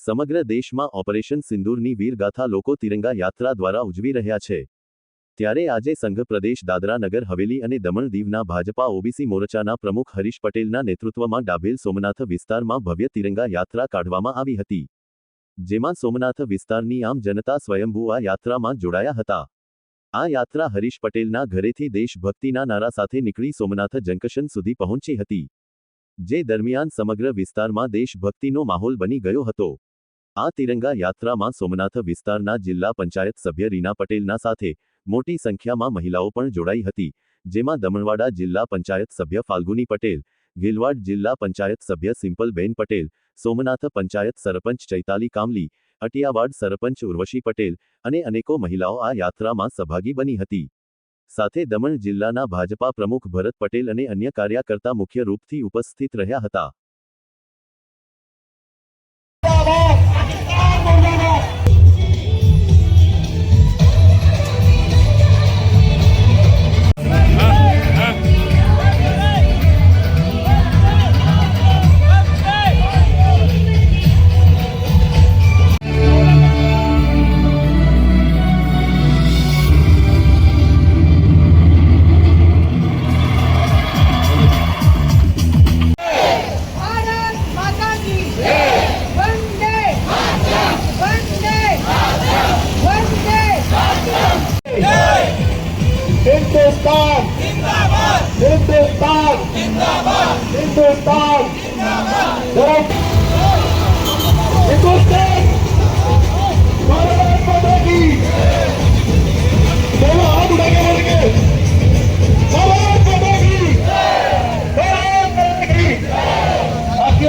સમગ્ર દેશમાં ઓપરેશન સિંદૂરની વીરગાથા લોકો તિરંગા યાત્રા દ્વારા ઉજવી રહ્યા છે। ત્યારે આજે સંઘ પ્રદેશ દાદરા નગર હવેલી અને દમણ દીવના ભાજપા ઓબીસી મોરચાના પ્રમુખ હરીશ પટેલના નેતૃત્વમાં ડાભેલ સોમનાથ વિસ્તારમાં ભવ્ય તિરંગા યાત્રા કાઢવામાં આવી હતી, જેમાં સોમનાથ વિસ્તારની આમ જનતા સ્વયંભૂ આ યાત્રામાં જોડાયા હતા। આ યાત્રા હરીશ પટેલના ઘરેથી દેશભક્તિના નારા સાથે નીકળી સોમનાથ જંકશન સુધી પહોંચી હતી, જે દરમિયાન સમગ્ર વિસ્તારમાં દેશભક્તિનો માહોલ બની ગયો હતો। આ તિરંગા યાત્રામાં સોમનાથ વિસ્તારના જિલ્લા પંચાયત સભ્ય રીના પટેલના સાથે મોટી સંખ્યામાં મહિલાઓ પણ જોડાઈ હતી, જેમાં દમણવાડા જિલ્લા પંચાયત સભ્ય ફાલ્ગુની પટેલ, ગિલવાડ જિલ્લા પંચાયત સભ્ય સિમ્પલબેન પટેલ, સોમનાથ પંચાયત સરપંચ ચૈતાલી કામલી, અટિયાવાડ સરપંચ ઉર્વશી પટેલ અને અનેકો મહિલાઓ આ યાત્રામાં સહભાગી બની હતી। સાથે દમણ જિલ્લાના ભાજપા પ્રમુખ ભરત પટેલ અને અન્ય કાર્યકર્તા મુખ્ય રૂપથી ઉપસ્થિત રહ્યા હતા। हिंदुस्तान जिंदाबाद, हिंदुस्तान जिंदाबाद, हिंदुस्तान जिंदाबाद, हिंदुस्तान भारत माता की दोनों हाथ उठा के बोलेंगे भारत माता की, भारत माता की। आपकी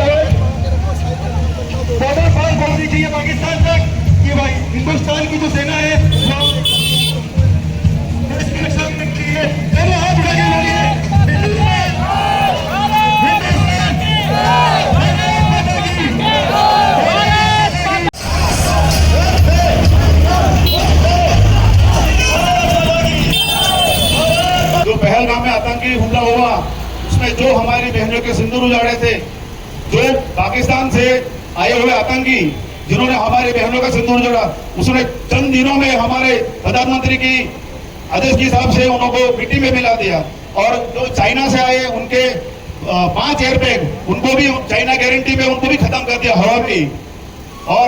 बॉर्डर पार बोल दीजिए पाकिस्तान तक कि भाई हिंदुस्तान की जो सेना है पहलगाम में आतंकी हमला हुआ, उसमें जो हमारी बहनों के सिंदूर उजाड़े थे, जो पाकिस्तान से आए हुए आतंकी जिन्होंने हमारी बहनों का सिंदूर उजाड़ा, उसने चंद दिनों में हमारे प्रधानमंत्री की आदेश के हिसाब से उनको मिट्टी में मिला दिया। और जो चाइना से आए उनके 5 एयरबैग उनको भी चाइना गारंटी में उनको भी खत्म कर दिया हवा में। और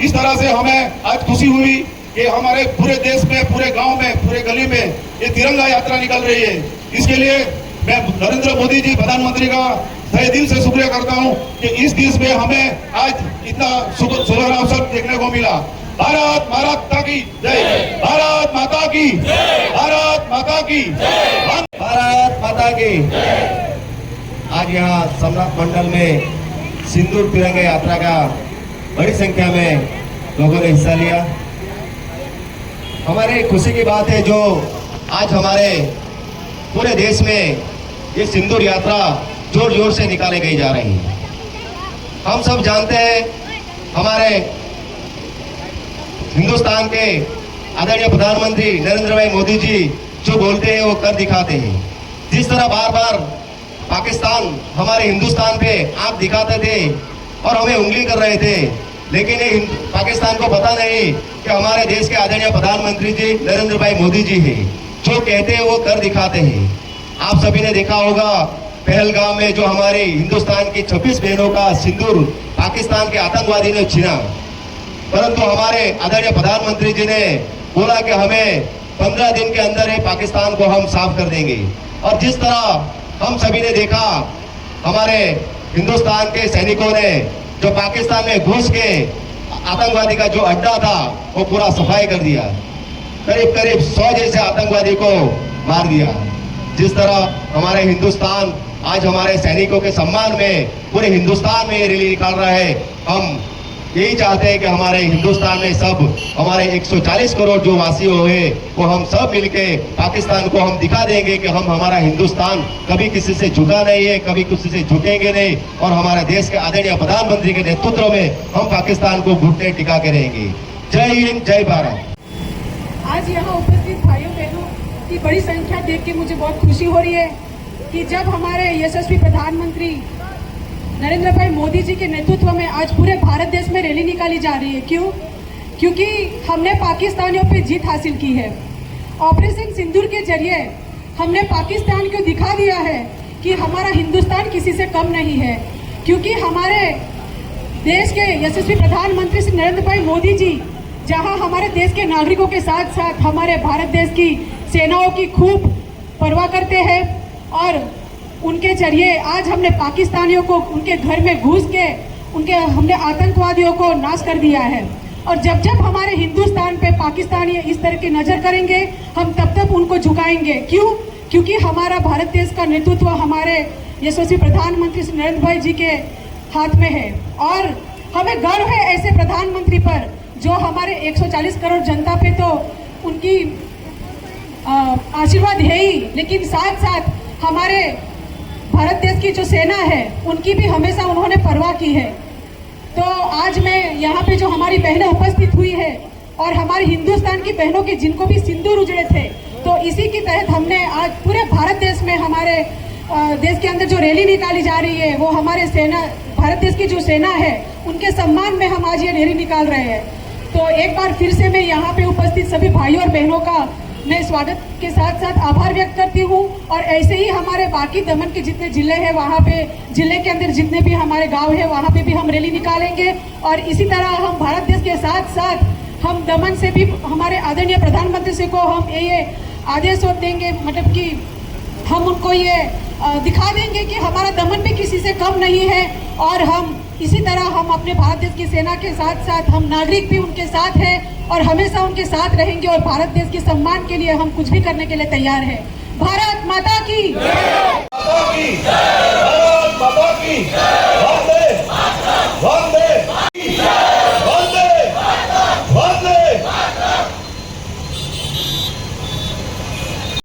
इस तरह से हमें आज खुशी हुई कि हमारे पूरे देश में, पूरे गांव में, पूरे गली में ये तिरंगा यात्रा निकल रही है। इसके लिए मैं नरेंद्र मोदी जी प्रधानमंत्री का तहे दिल से शुक्रिया करता हूं कि इस देश में हमें आज इतना सुनहरा अवसर देखने को मिला। भारत माता की जय, भारत माता की जय, भारत माता की जय, भारत माता की। आज यहाँ सोमनाथ मंडल में सिंदूर तिरंगा यात्रा का बड़ी संख्या में लोगों ने हिस्सा लिया। हमारे खुशी की बात है जो आज हमारे पूरे देश में ये सिंदूर यात्रा जोर जोर से निकाली गई जा रही है। हम सब जानते हैं हमारे हिंदुस्तान के आदरणीय प्रधानमंत्री नरेंद्र भाई मोदी जी जो बोलते हैं वो कर दिखाते हैं। जिस तरह बार बार पाकिस्तान हमारे हिंदुस्तान पे आंख दिखाते थे और हमें उंगली कर रहे थे, लेकिन ये पाकिस्तान को पता नहीं कि हमारे देश के आदरणीय प्रधानमंत्री जी नरेंद्र भाई मोदी जी हैं, जो कहते हैं वो कर दिखाते हैं। आप सभी ने देखा होगा पहलगाम में जो हमारे हिंदुस्तान की 26 बहनों का सिंदूर पाकिस्तान के आतंकवादी ने छीना, परंतु हमारे आदरणीय प्रधानमंत्री जी ने बोला कि हमें 15 दिन के अंदर ही पाकिस्तान को हम साफ कर देंगे। और जिस तरह हम सभी ने देखा हमारे हिंदुस्तान के सैनिकों ने जो पाकिस्तान में घुस के आतंकवादी का जो अड्डा था वो पूरा सफाई कर दिया, करीब करीब 100 जैसे आतंकवादी को मार दिया। जिस तरह हमारे हिंदुस्तान आज हमारे सैनिकों के सम्मान में पूरे हिंदुस्तान में ये रैली निकाल रहा है। हम यही चाहते हैं कि हमारे हिंदुस्तान में सब हमारे 140 करोड़ जो वासी हुए वो हम सब मिलके पाकिस्तान को हम दिखा देंगे कि हम हमारा हिंदुस्तान कभी किसी से झुका नहीं है, कभी किसी से झुकेंगे नहीं, और हमारे देश के आदरणीय प्रधानमंत्री के नेतृत्व में हम पाकिस्तान को घुटने टिका के रहेंगे। जय हिंद, जय भारत। आज यहाँ उपस्थित भाइयों बहनों की बड़ी संख्या देख के मुझे बहुत खुशी हो रही है कि जब हमारे यशस्वी प्रधानमंत्री नरेंद्र भाई मोदी जी के नेतृत्व में आज पूरे भारत देश में रैली निकाली जा रही है। क्यों? क्योंकि हमने पाकिस्तानियों पे जीत हासिल की है। ऑपरेशन सिंदूर के जरिए हमने पाकिस्तान को दिखा दिया है कि हमारा हिंदुस्तान किसी से कम नहीं है। क्योंकि हमारे देश के यशस्वी प्रधानमंत्री श्री नरेंद्र भाई मोदी जी जहां हमारे देश के नागरिकों के साथ साथ हमारे भारत देश की सेनाओं की खूब परवाह करते हैं और उनके जरिए आज हमने पाकिस्तानियों को उनके घर में घुस के हमने आतंकवादियों को नाश कर दिया है। और जब जब हमारे हिंदुस्तान पे पाकिस्तानी इस तरह की नजर करेंगे हम तब तक उनको झुकाएंगे। क्यों? क्योंकि हमारा भारत देश का नेतृत्व हमारे यशस्वी प्रधानमंत्री श्री नरेंद्र भाई जी के हाथ में है और हमें गर्व है ऐसे प्रधानमंत्री पर जो हमारे 140 करोड़ जनता पे तो उनकी आशीर्वाद है ही, लेकिन साथ साथ हमारे भारत देश की जो सेना है उनकी भी हमेशा उन्होंने परवाह की है। तो आज मैं यहाँ पे जो हमारी बहनें उपस्थित हुई है और हमारे हिंदुस्तान की बहनों के जिनको भी सिंदूर उजड़े थे, तो इसी के तहत हमने आज पूरे भारत देश में हमारे देश के अंदर जो रैली निकाली जा रही है वो हमारे सेना भारत देश की जो सेना है उनके सम्मान में हम आज ये रैली निकाल रहे हैं। तो एक बार फिर से मैं यहाँ पे उपस्थित सभी भाइयों और बहनों का मैं स्वागत के साथ साथ आभार व्यक्त करती हूँ और ऐसे ही हमारे बाकी दमन के जितने जिले हैं वहाँ पे जिले के अंदर जितने भी हमारे गांव है वहाँ पे भी हम रैली निकालेंगे और इसी तरह हम भारत देश के साथ साथ हम दमन से भी हमारे आदरणीय प्रधानमंत्री से को हम ये आदेश देंगे, मतलब कि हम उनको ये दिखा देंगे कि हमारा दमन भी किसी से कम नहीं है और हम इसी तरह हम अपने भारत देश की सेना के साथ साथ हम नागरिक भी उनके साथ हैं और हमेशा उनके साथ रहेंगे और भारत देश के सम्मान के लिए हम कुछ भी करने के लिए तैयार हैं। भारत माता की जय! भारत माता की जय!